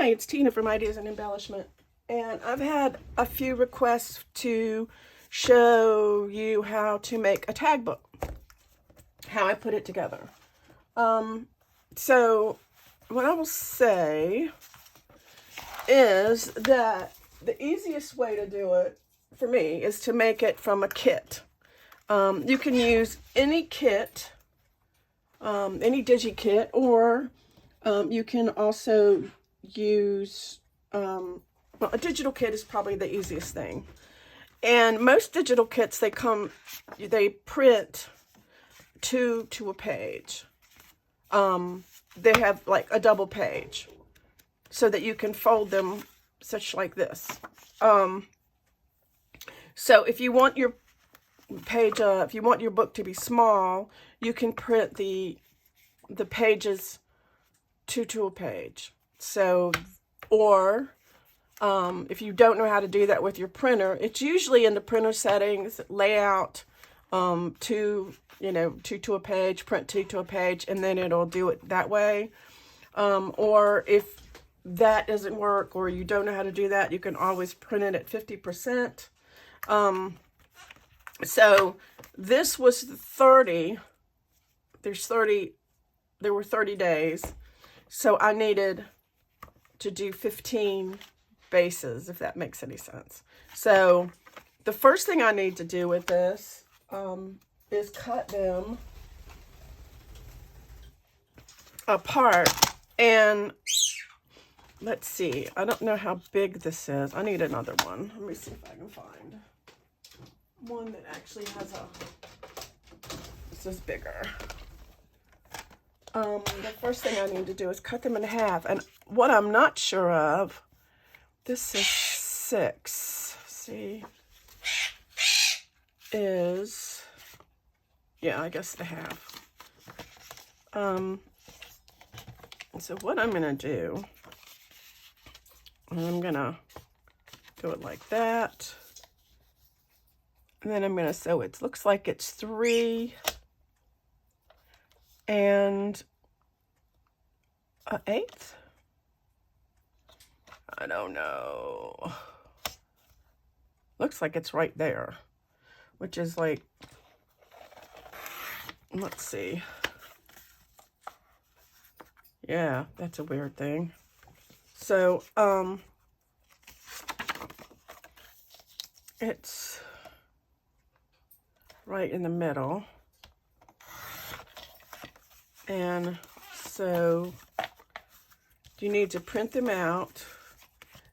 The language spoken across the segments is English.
Hi, it's Tina from Ideas and Embellishment, and I've had a few requests to show you how to make a tag book, how I put it together. So what I will say is that the easiest way to do it for me is to make it from a kit. You can use any kit, any digi kit, or you can also use, well, a digital kit is probably the easiest thing. And most digital kits, they print two to a page. They have like a double page so that you can fold them such like this. So if you want your page, if you want your book to be small, you can print the pages two to a page. So, or if you don't know how to do that with your printer, it's usually in the printer settings, layout, two to a page, print two to a page, and then it'll do it that way. Or if that doesn't work, or you don't know how to do that, you can always print it at 50%. So this was 30. There were 30 days. So I needed to do 15 bases, if that makes any sense. So the first thing I need to do with this is cut them apart. And let's see, I don't know how big this is. I need another one. Let me see if I can find one that actually has this is bigger. The first thing I need to do is cut them in half. And what I'm not sure of, this is 6, see, is, yeah, I guess the half. So what I'm going to do, I'm going to do it like that. And then I'm going to sew it. Looks like it's 3 and 1/8. I don't know. Looks like it's right there, which is like, let's see. Yeah, that's a weird thing. So, it's right in the middle. And so you need to print them out.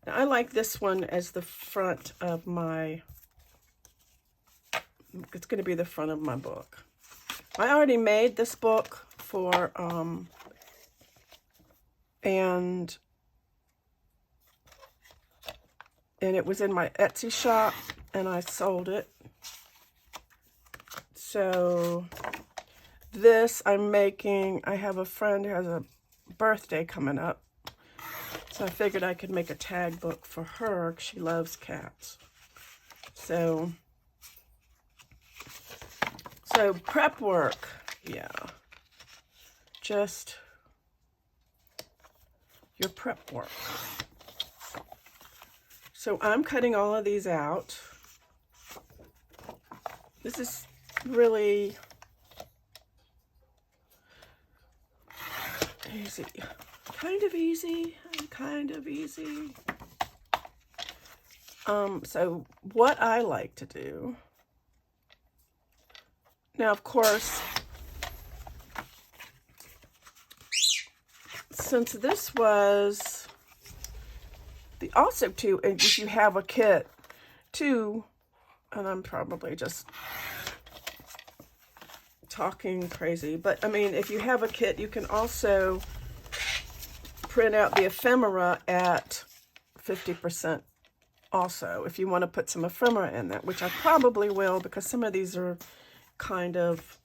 Now, I like this one as the front of my, it's going to be the front of my book. I already made this book for, and it was in my Etsy shop, and I sold it. So this I'm making, I have a friend who has a birthday coming up. So I figured I could make a tag book for her, because she loves cats. So prep work, yeah. Just your prep work. So I'm cutting all of these out. This is really easy. Kind of easy, kind of easy. So what I like to do, now of course, since this was also too, and if you have a kit too, and I'm probably just talking crazy, but I mean, if you have a kit, you can also print out the ephemera at 50% also, if you want to put some ephemera in that, which I probably will, because some of these are kind of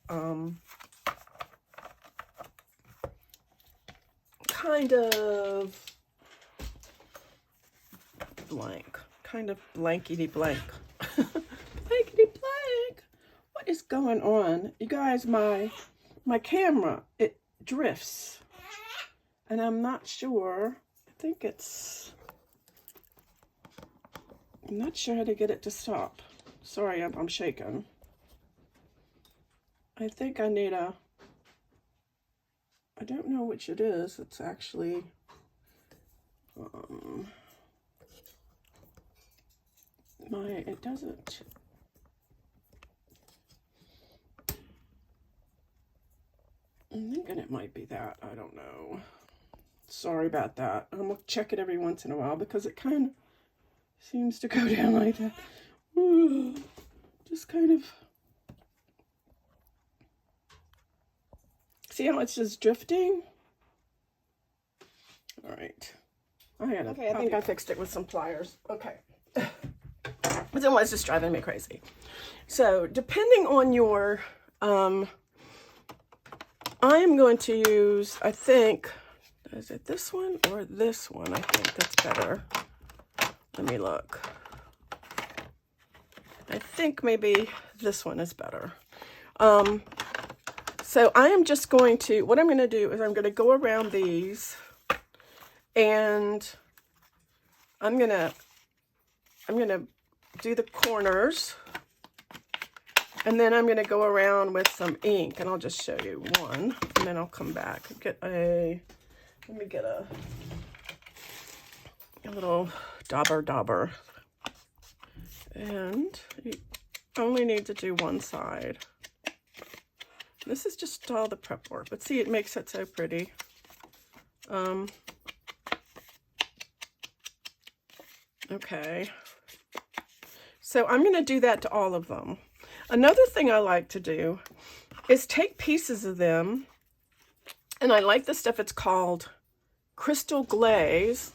blank, kind of blankety blank. Blankety blank. What is going on? You guys, my camera, it drifts. And I'm not sure if think I'm not sure how to get it to stop. Sorry, I'm shaking. I think I need I don't know which it is. It's actually, it doesn't. I'm thinking it might be that. I don't know. Sorry about that. I'm going to check it every once in a while because it kind of seems to go down like that. Ooh, just kind of. See how it's just drifting? All right. Okay, I think I fixed it with some pliers. Okay. But then it's just driving me crazy. So depending on your, I'm going to use, I think, is it this one or this one? I think that's better. Let me look. I think maybe this one is better. So I am just going to, what I'm going to do is I'm going to go around these and I'm going to do the corners, and then I'm going to go around with some ink, and I'll just show you one, and then I'll come back. Let me get a little dauber, and you only need to do one side. This is just all the prep work, but see, it makes it so pretty. Okay. So I'm going to do that to all of them. Another thing I like to do is take pieces of them, and I like the stuff, it's called Crystal Glaze,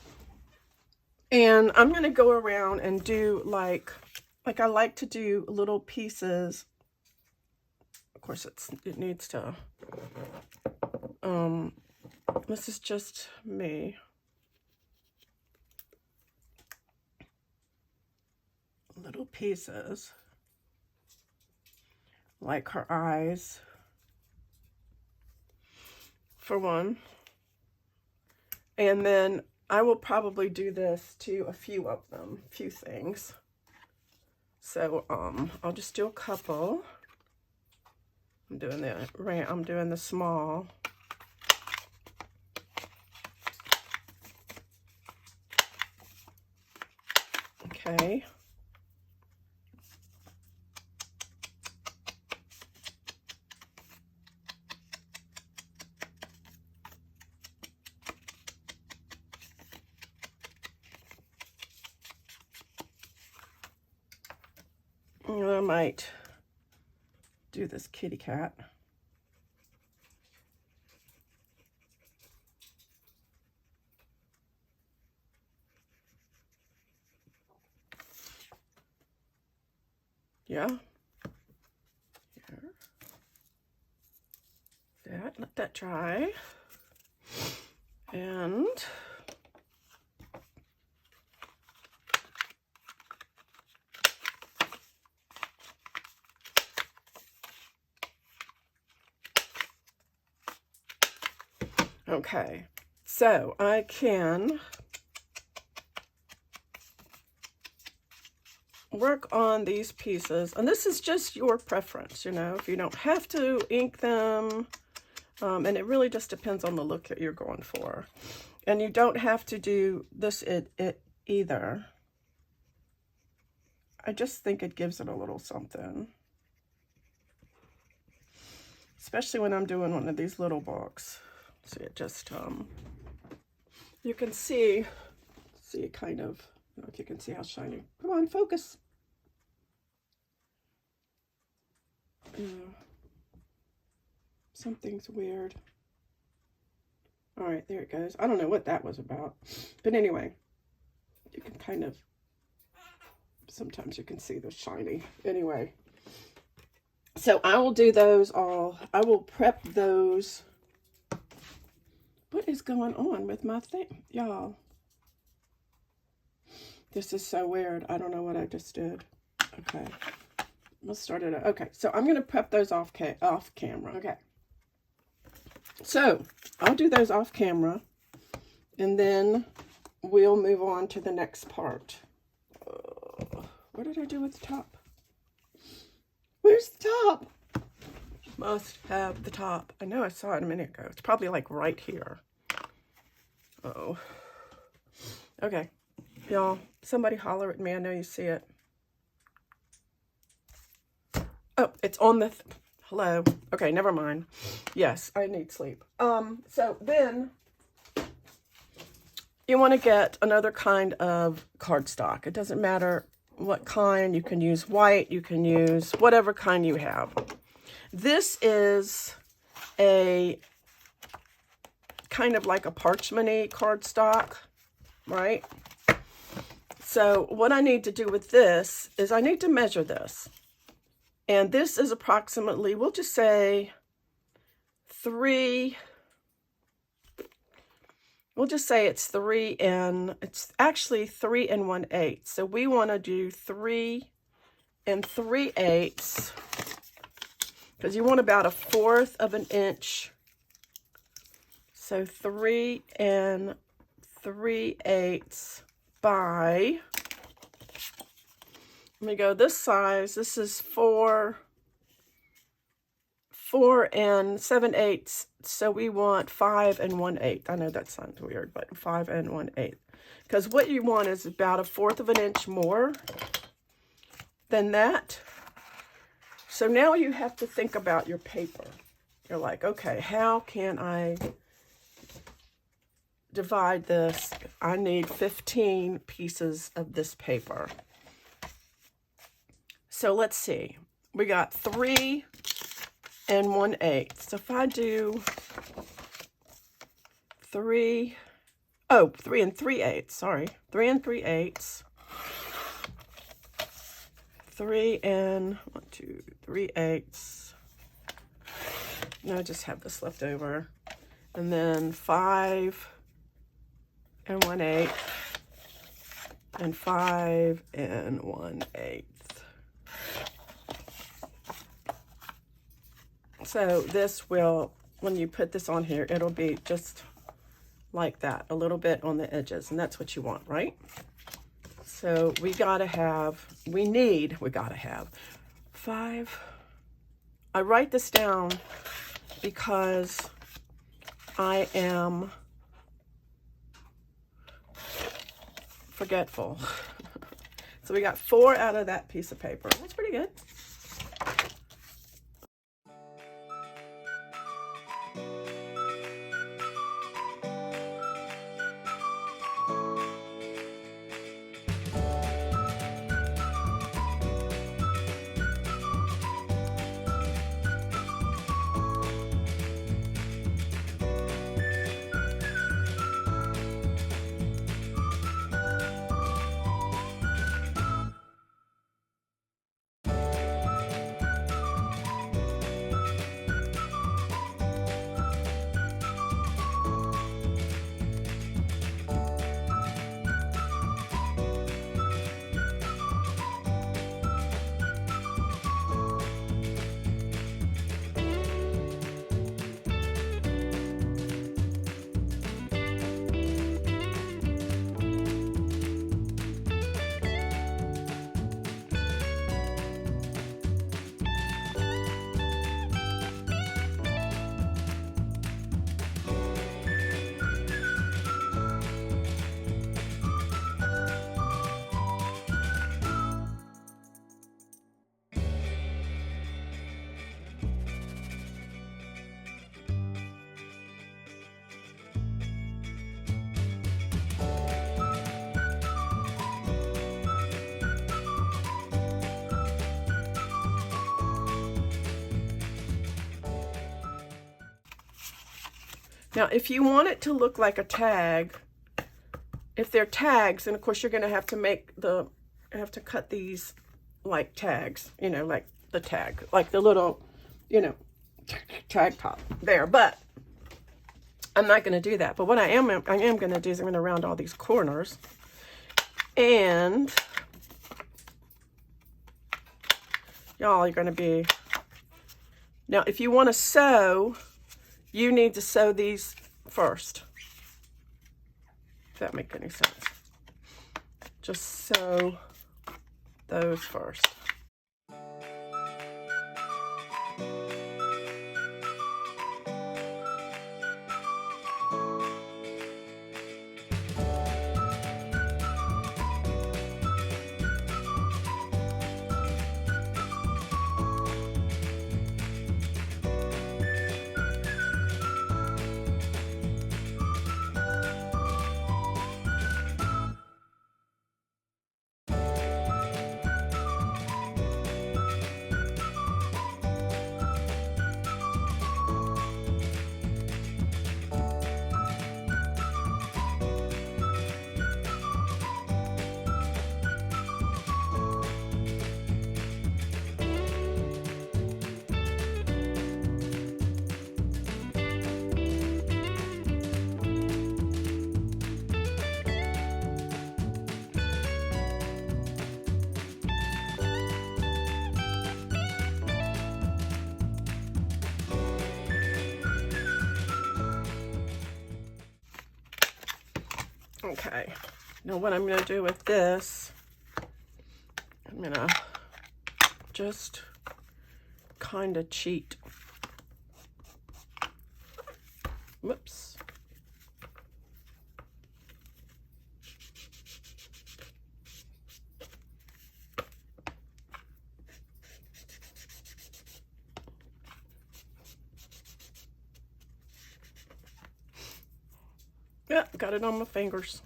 and I'm going to go around and do like I like to do little pieces. Of course, it needs to, this is just me. Little pieces, like her eyes, for one. And then I will probably do this to a few of them, a few things. So, I'll just do a couple. I'm doing the small. Okay. I might do this kitty cat. Yeah. Here. Let that dry. And okay, so I can work on these pieces, and this is just your preference, you know, if you don't have to ink them, and it really just depends on the look that you're going for. And you don't have to do this either. I just think it gives it a little something, especially when I'm doing one of these little books. See, it just, you can see it kind of, I don't know if you can see how shiny. Come on, focus. Something's weird. All right, there it goes. I don't know what that was about. But anyway, you can kind of, sometimes you can see the shiny. Anyway, so I will do those all. I will prep those. What is going on with my thing, y'all? This is so weird. I don't know what I just did. Okay. Let's start it. Okay, so I'm going to prep those off camera. Okay. So, I'll do those off camera. And then we'll move on to the next part. What did I do with the top? Where's the top? Must have the top. I know I saw it a minute ago. It's probably like right here. Uh-oh. Okay. Y'all, somebody holler at me. I know you see it. Oh, it's on the... Hello. Okay, never mind. Yes, I need sleep. So then you want to get another kind of cardstock. It doesn't matter what kind. You can use white. You can use whatever kind you have. This is a kind of like a parchment-y cardstock, right? So what I need to do with this is I need to measure this. And this is approximately, we'll just say it's actually 3 1/8. So we want to do 3 3/8 because you want about 1/4 of an inch. So 3 3/8 by, let me go this size. This is 4 7/8. So we want 5 1/8. I know that sounds weird, but 5 1/8. Because what you want is about 1/4 of an inch more than that. So now you have to think about your paper. You're like, okay, how can I divide this? I need 15 pieces of this paper. So let's see. We got 3 1/8. So if I do 3 3 sorry, 3 3/8. 3 3/8. No, I just have this left over. And then 5 1/8 and 5 1/8. So this will, when you put this on here, it'll be just like that, a little bit on the edges, and that's what you want, right? So we gotta have 5. I write this down because I am forgetful. So we got 4 out of that piece of paper. That's pretty good. Now, if you want it to look like a tag, if they're tags, then of course you're going to have to cut these like tags, you know, like the tag, like the little, you know, tag top there. But I'm not going to do that. But what I am going to do is I'm going to round all these corners. And y'all are going to be, now if you want to sew, you need to sew these first. if that makes any sense. Just sew those first. Okay, now what I'm going to do with this, I'm going to just kind of cheat. Whoops. Yeah, got it on my fingers.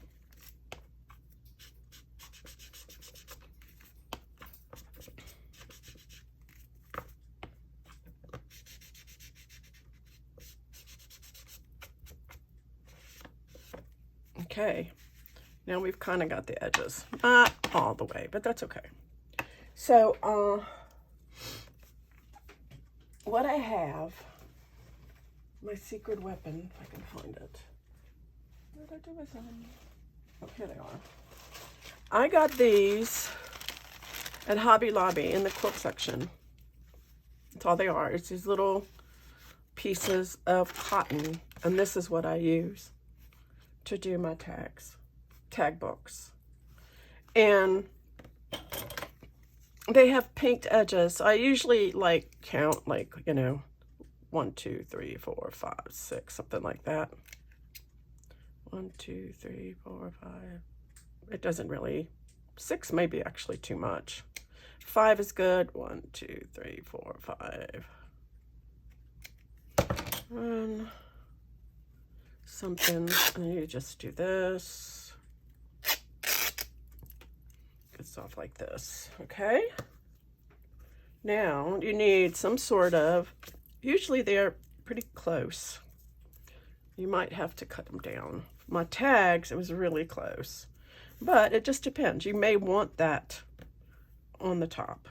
Okay, now we've kind of got the edges. Not all the way, but that's okay. So, what I have, my secret weapon, if I can find it. What did I do with them? Oh, here they are. I got these at Hobby Lobby in the quilt section. That's all they are. It's these little pieces of cotton, and this is what I use to do my tag books. And they have pinked edges. So I usually like count, like, you know, 1, 2, 3, 4, 5, 6, something like that. 1, 2, 3, 4, 5. It doesn't really, 6 may be actually too much. 5 is good. 1, 2, 3, 4, 5. And something, and you just do this. It's off like this, okay? Now you need some sort of, usually they're pretty close. You might have to cut them down. My tags, it was really close, but it just depends. You may want that on the top.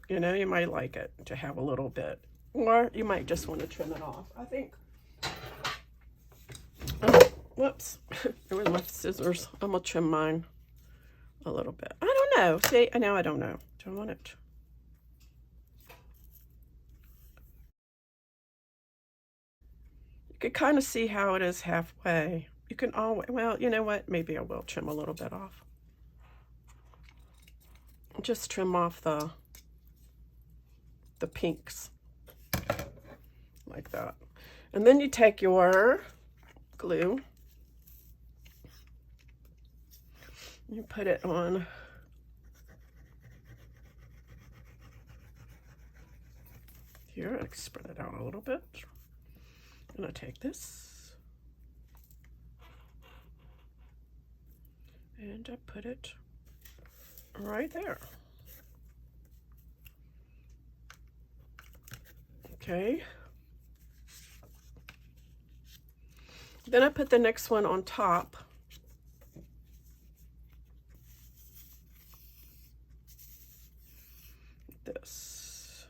You know, you might like it to have a little bit, or you might just want to trim it off. I think, oh, whoops, there was my scissors. I'm gonna trim mine a little bit. I don't know. See, now I don't know. Do I want it? You can kind of see how it is halfway. You can always, well, you know what? Maybe I will trim a little bit off. Just trim off the pinks like that. And then you take your glue, you put it on here. I spread it out a little bit. And I take this and I put it right there. Okay. Then I put the next one on top. This.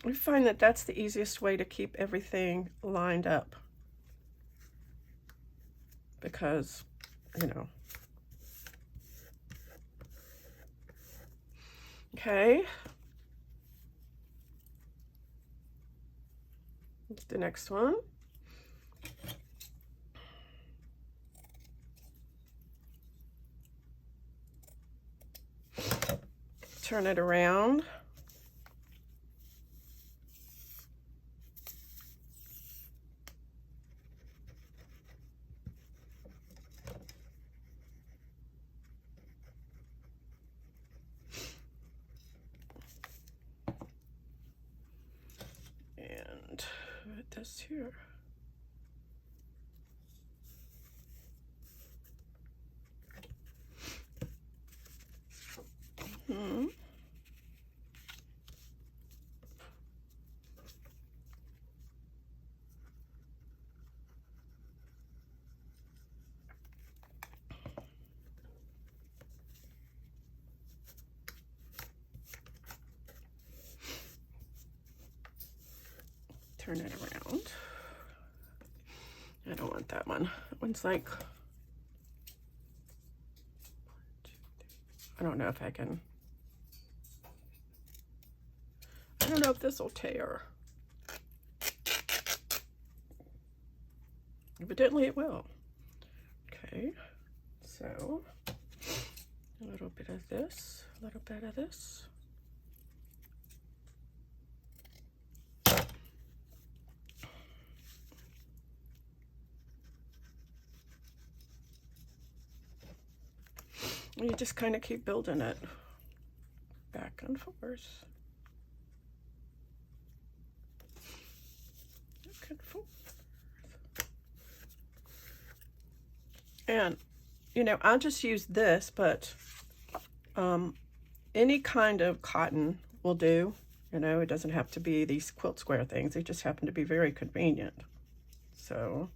We find that that's the easiest way to keep everything lined up, because, you know. Okay. The next one. turn it around. And put this here. Turn it around. I don't want that one. That one's like, I don't know if I can. I don't know if this will tear. Evidently it will. Okay, so a little bit of this, a little bit of this. You just kind of keep building it back and forth. Back and forth. And, you know, I'll just use this, but any kind of cotton will do. You know, it doesn't have to be these quilt square things. They just happen to be very convenient. So...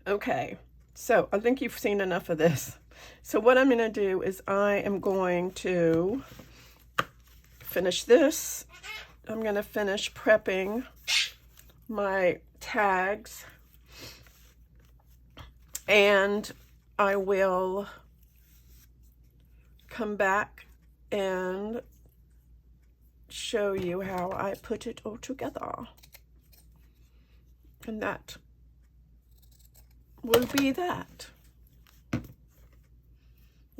Okay, so I think you've seen enough of this. So what I'm going to do is I am going to finish this. I'm going to finish prepping my tags, and I will come back and show you how I put it all together. And that will be that.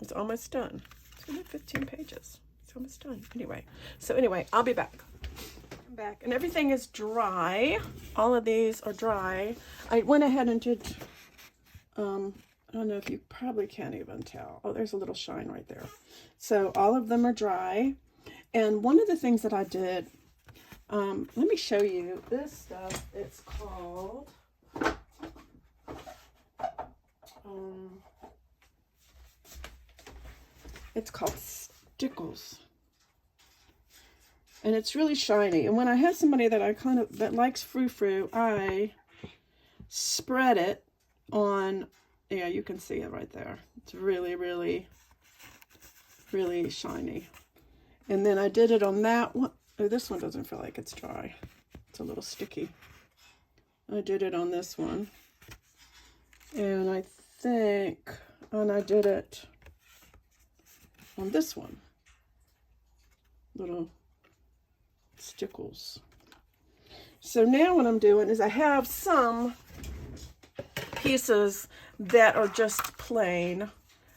It's almost done. It's only 15 pages. It's almost done. Anyway, I'll be back. I'm back, and everything is dry. All of these are dry. I went ahead and did, I don't know if you probably can't even tell. Oh, there's a little shine right there. So all of them are dry. And one of the things that I did, let me show you this stuff. It's called, stickles. And it's really shiny. And when I have somebody that that likes frou-frou, I spread it on, yeah, you can see it right there. It's really, really, really shiny. And then I did it on that one. Oh, this one doesn't feel like it's dry. It's a little sticky. I did it on this one. And I did it on this one. Little stickles. So now what I'm doing is I have some pieces that are just plain,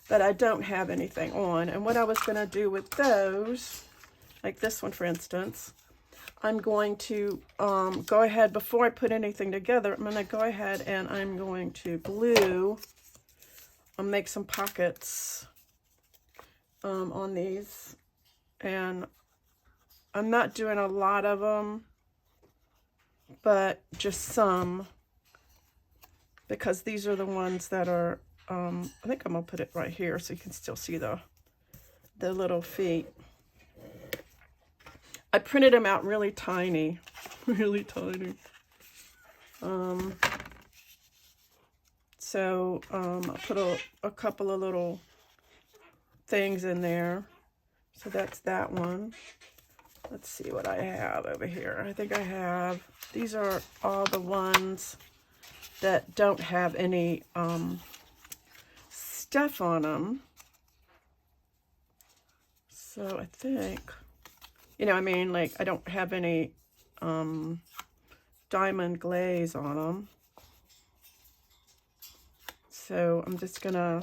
that I don't have anything on. And what I was going to do with those, like this one for instance, I'm going to go ahead, before I put anything together, I'm going to go ahead and I'm going to glue, I'll make some pockets on these. And I'm not doing a lot of them, but just some, because these are the ones that are, I think I'm going to put it right here so you can still see the little feet. I printed them out really tiny, really tiny. So I'll put a couple of little things in there. So that's that one. Let's see what I have over here. I think I have, these are all the ones that don't have any stuff on them. So I think, you know, I mean, like, I don't have any diamond glaze on them. So I'm just gonna,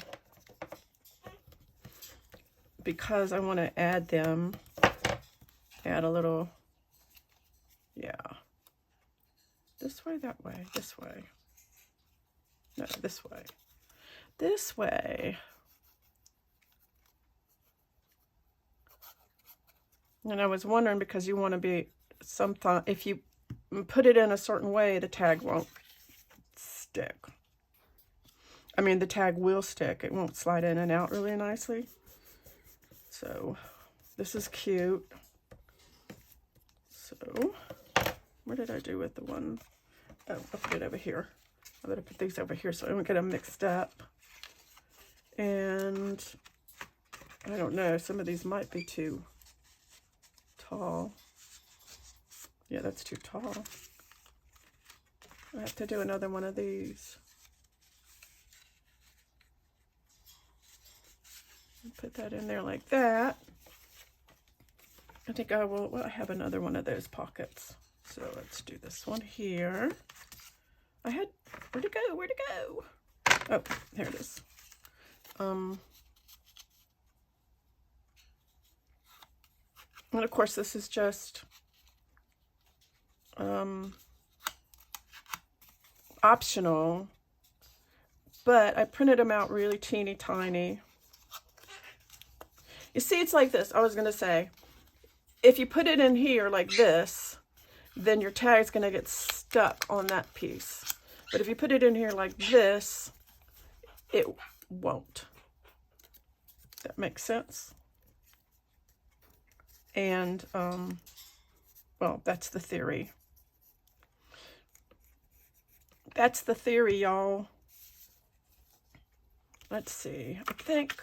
because I want to add them, add a little, yeah, this way, that way, this way, no, this way, this way. And I was wondering, because you want to be, sometimes if you put it in a certain way, the tag won't stick. I mean, the tag will stick. It won't slide in and out really nicely. So this is cute. So where did I do with the one? Oh, I'll put it over here. I better put these over here so I don't get them mixed up. And I don't know, some of these might be too tall. Yeah, that's too tall. I have to do another one of these. Put that in there like that. I think I will, well, I have another one of those pockets. So let's do this one here. I had, where'd it go? Where'd it go? Oh, there it is. And of course, this is just optional, but I printed them out really teeny tiny. You see, it's like this. I was going to say, if you put it in here like this, then your tag's going to get stuck on that piece. But if you put it in here like this, it won't. That makes sense? And, well, that's the theory. That's the theory, y'all. Let's see. I think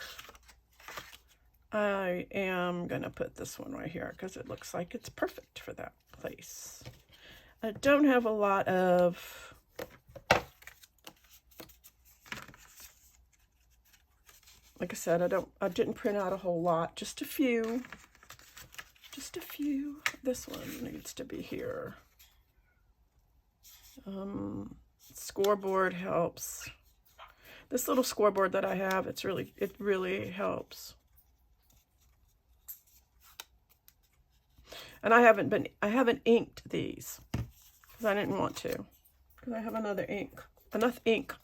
I am going to put this one right here because it looks like it's perfect for that place. I don't have a lot of like I said, I didn't print out a whole lot, just a few. Just a few. This one needs to be here. Scoreboard helps. This little scoreboard that I have, it really helps. And I haven't inked these because I didn't want to, because I have enough ink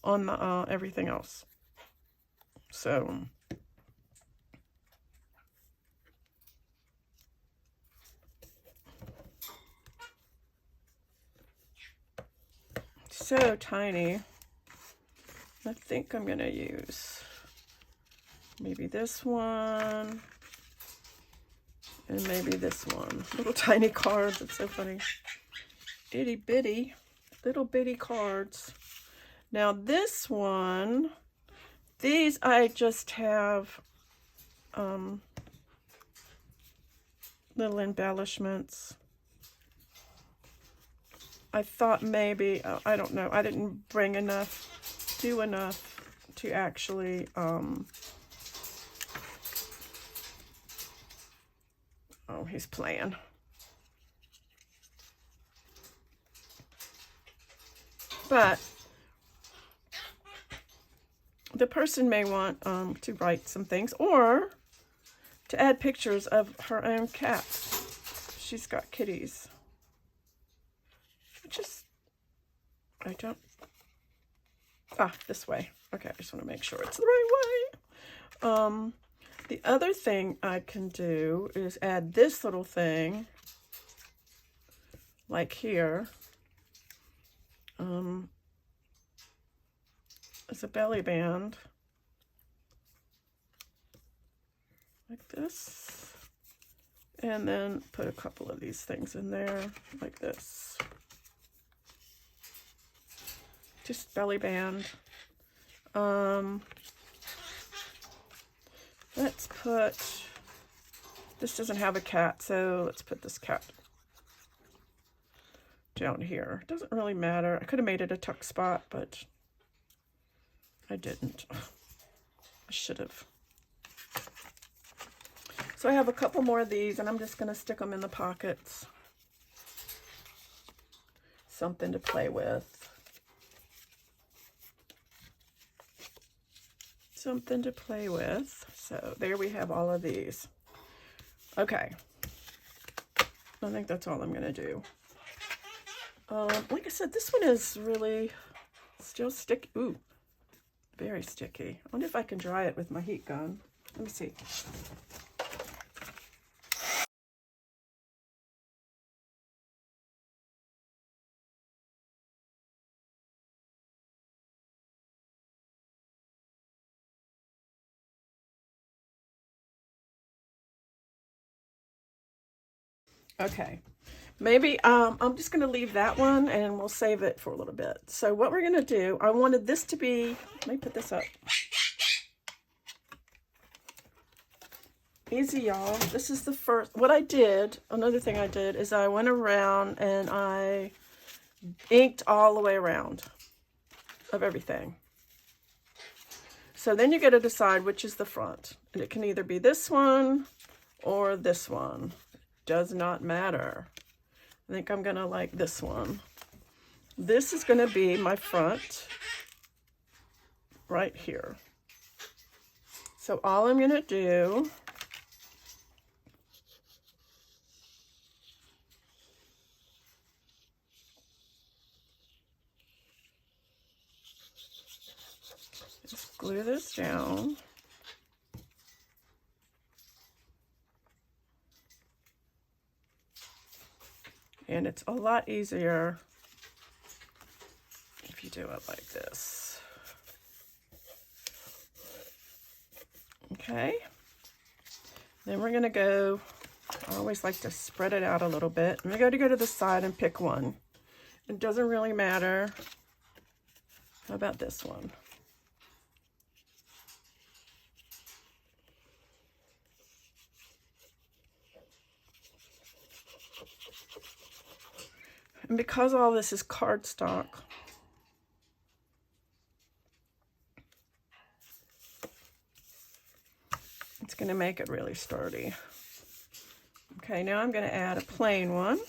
on the, everything else. So tiny. I think I'm gonna use maybe this one, and maybe this one. Little tiny cards, it's so funny. Itty bitty, little bitty cards. Now this one, these I just have little embellishments. I thought maybe, I don't know, I didn't bring enough, do enough to actually, oh, he's playing. But the person may want to write some things or to add pictures of her own cats. She's got kitties. I don't, this way. Okay, I just want to make sure it's the right way. The other thing I can do is add this little thing, like here. It's a belly band, like this, and then put a couple of these things in there, like this. Just belly band. Let's put, this doesn't have a cat, so let's put this cat down here. Doesn't really matter. I could have made it a tuck spot, but I didn't. I should have. So I have a couple more of these, and I'm just going to stick them in the pockets. Something to play with. Something to play with. So there we have all of these. Okay. I think that's all I'm going to do. Like I said, this one is really still sticky. Ooh, very sticky. I wonder if I can dry it with my heat gun. Let me see. Okay, maybe I'm just going to leave that one and we'll save it for a little bit. So what we're going to do, I wanted this to be, let me put this up. Easy, y'all. This is the first, what I did, another thing I did is I went around and I inked all the way around of everything. So then you got to decide which is the front. And it can either be this one or this one. Does not matter. I think I'm gonna like this one. This is gonna be my front right here. So all I'm gonna do is glue this down. And it's a lot easier if you do it like this. Okay. Then we're going to go, I always like to spread it out a little bit. I'm going to go to the side and pick one. It doesn't really matter. How about this one? And because all this is cardstock, it's going to make it really sturdy. Okay, now I'm going to add a plain one.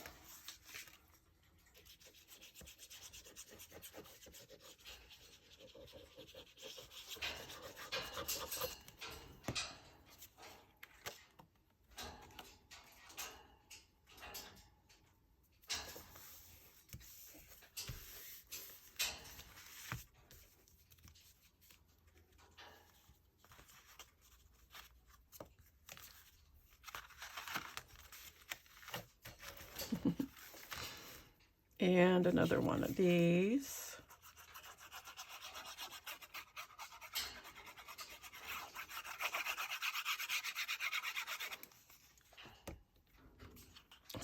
And another one of these.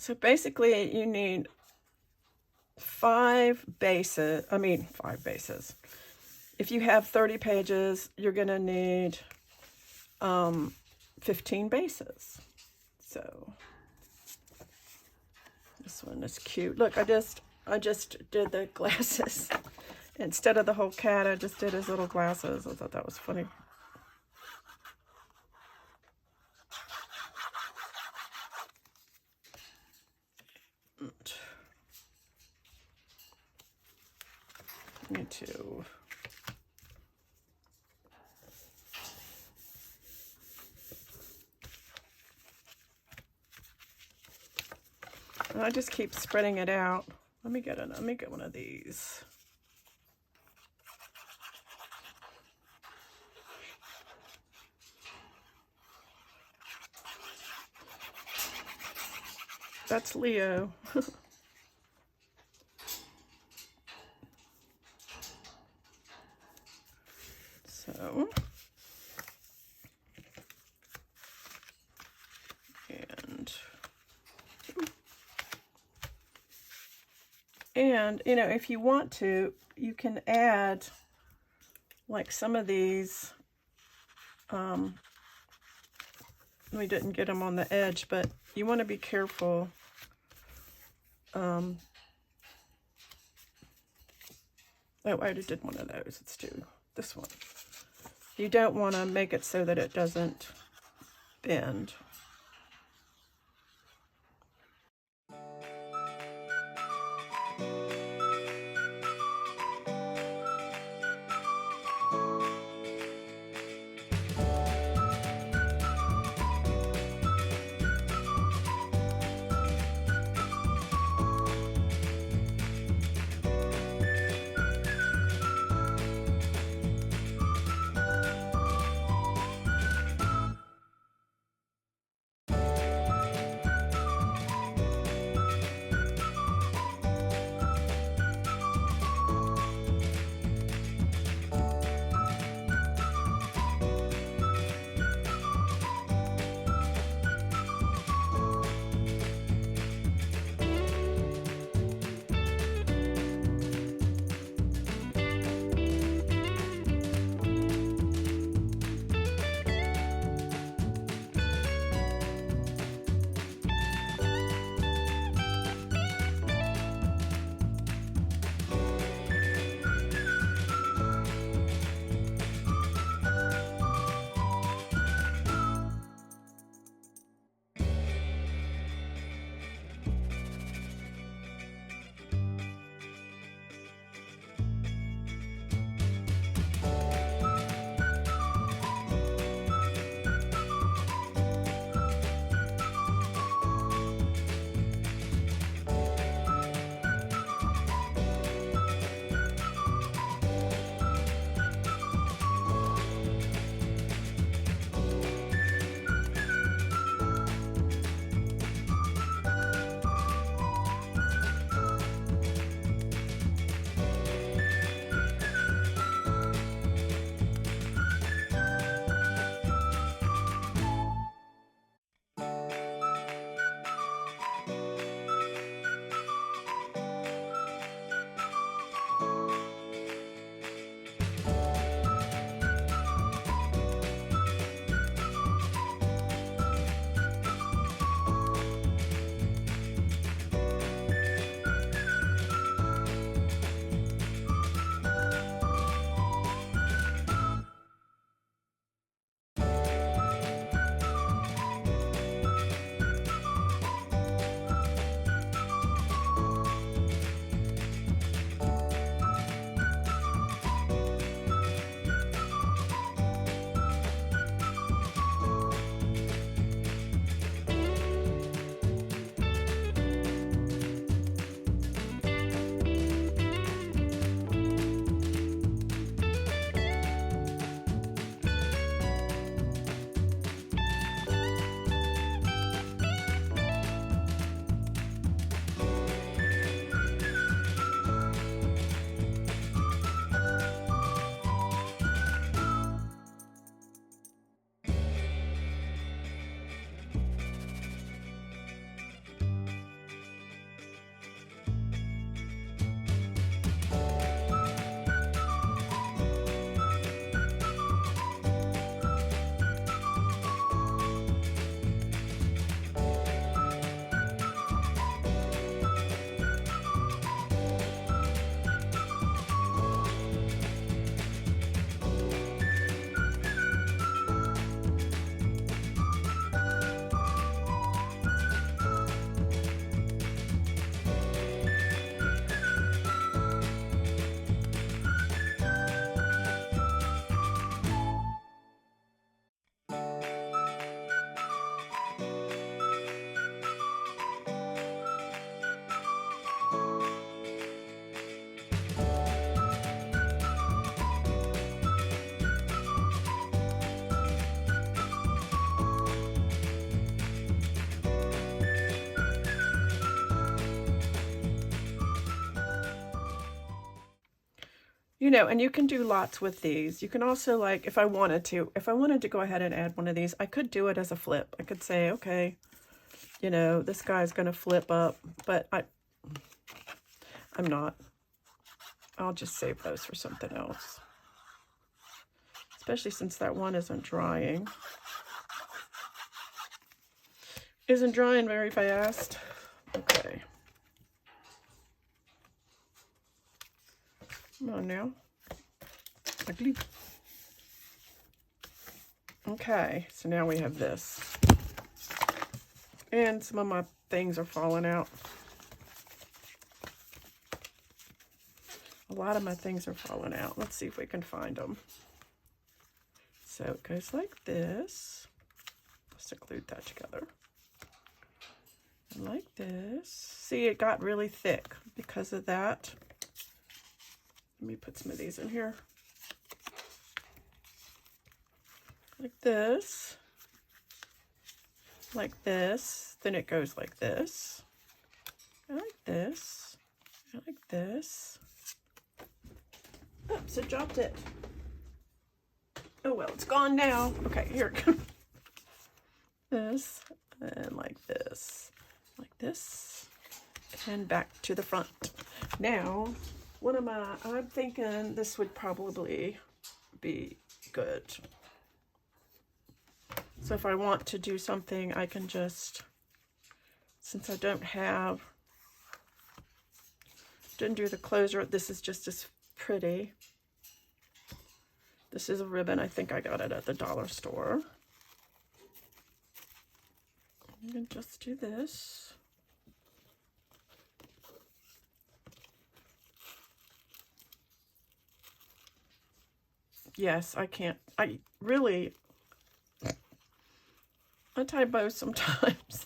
So basically you need 5 bases. If you have 30 pages, you're going to need 15 bases. So this one is cute. Look, I just did the glasses. Instead of the whole cat, I just did his little glasses. I thought that was funny. Me too. I just keep spreading it out. Let me get one of these. That's Leo. So, and you know, if you want to, you can add like some of these. We didn't get them on the edge, but you want to be careful. Oh, I already did one of those. Let's do this one. You don't want to make it so that it doesn't bend. You know, and you can do lots with these. You can also, like, if I wanted to go ahead and add one of these, I could do it as a flip. I could say, okay, you know, this guy's going to flip up, but I'm not. I'll just save those for something else. Especially since that one isn't drying. Isn't drying very fast. Okay. Come on now. Ugly. Okay, so now we have this. And some of my things are falling out. A lot of my things are falling out. Let's see if we can find them. So it goes like this. Let's glued that together. And like this. See, it got really thick because of that. Let me put some of these in here. Like this. Like this. Then it goes like this. And like this. And like this. Oops, I dropped it. Oh well, it's gone now. Okay, here it comes. This, and like this, and back to the front. Now, I'm thinking this would probably be good. So if I want to do something, I can just, since I didn't do the closure, this is just as pretty. This is a ribbon. I think I got it at the dollar store. I'm going to just do this. Yes, I can't. I tie bows sometimes.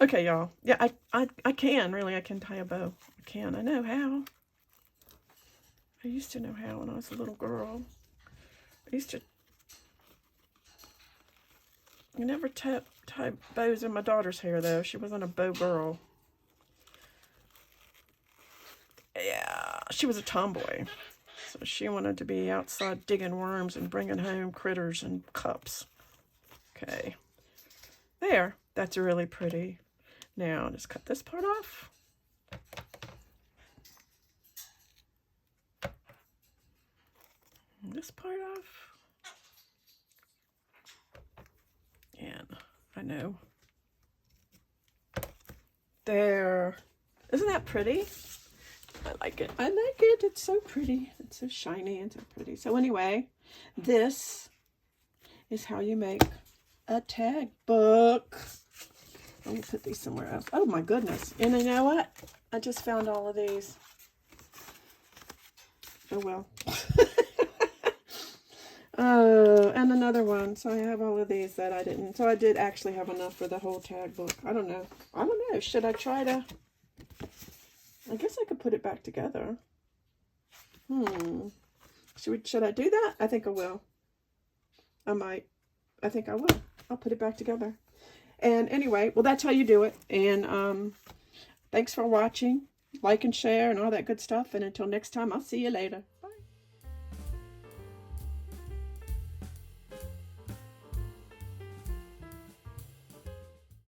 Okay, y'all. Yeah, I can tie a bow. I know how. I used to know how when I was a little girl. I never tie bows in my daughter's hair, though. She wasn't a bow girl. Yeah, she was a tomboy. So she wanted to be outside digging worms and bringing home critters and cups. Okay. There. That's really pretty. Now, just cut this part off. This part off. And I know. There. Isn't that pretty? I like it. I like it. It's so pretty. It's so shiny and so pretty. So anyway, this is how you make a tag book. Let me put these somewhere else. Oh my goodness. And you know what? I just found all of these. Oh well. Oh, and another one. So I have all of these that I didn't. So I did actually have enough for the whole tag book. I don't know. Should I try to? I guess I could put it back together. Should I do that? I think I will. I might. I think I will. I'll put it back together. And anyway, well, that's how you do it. And thanks for watching. Like and share and all that good stuff. And until next time, I'll see you later.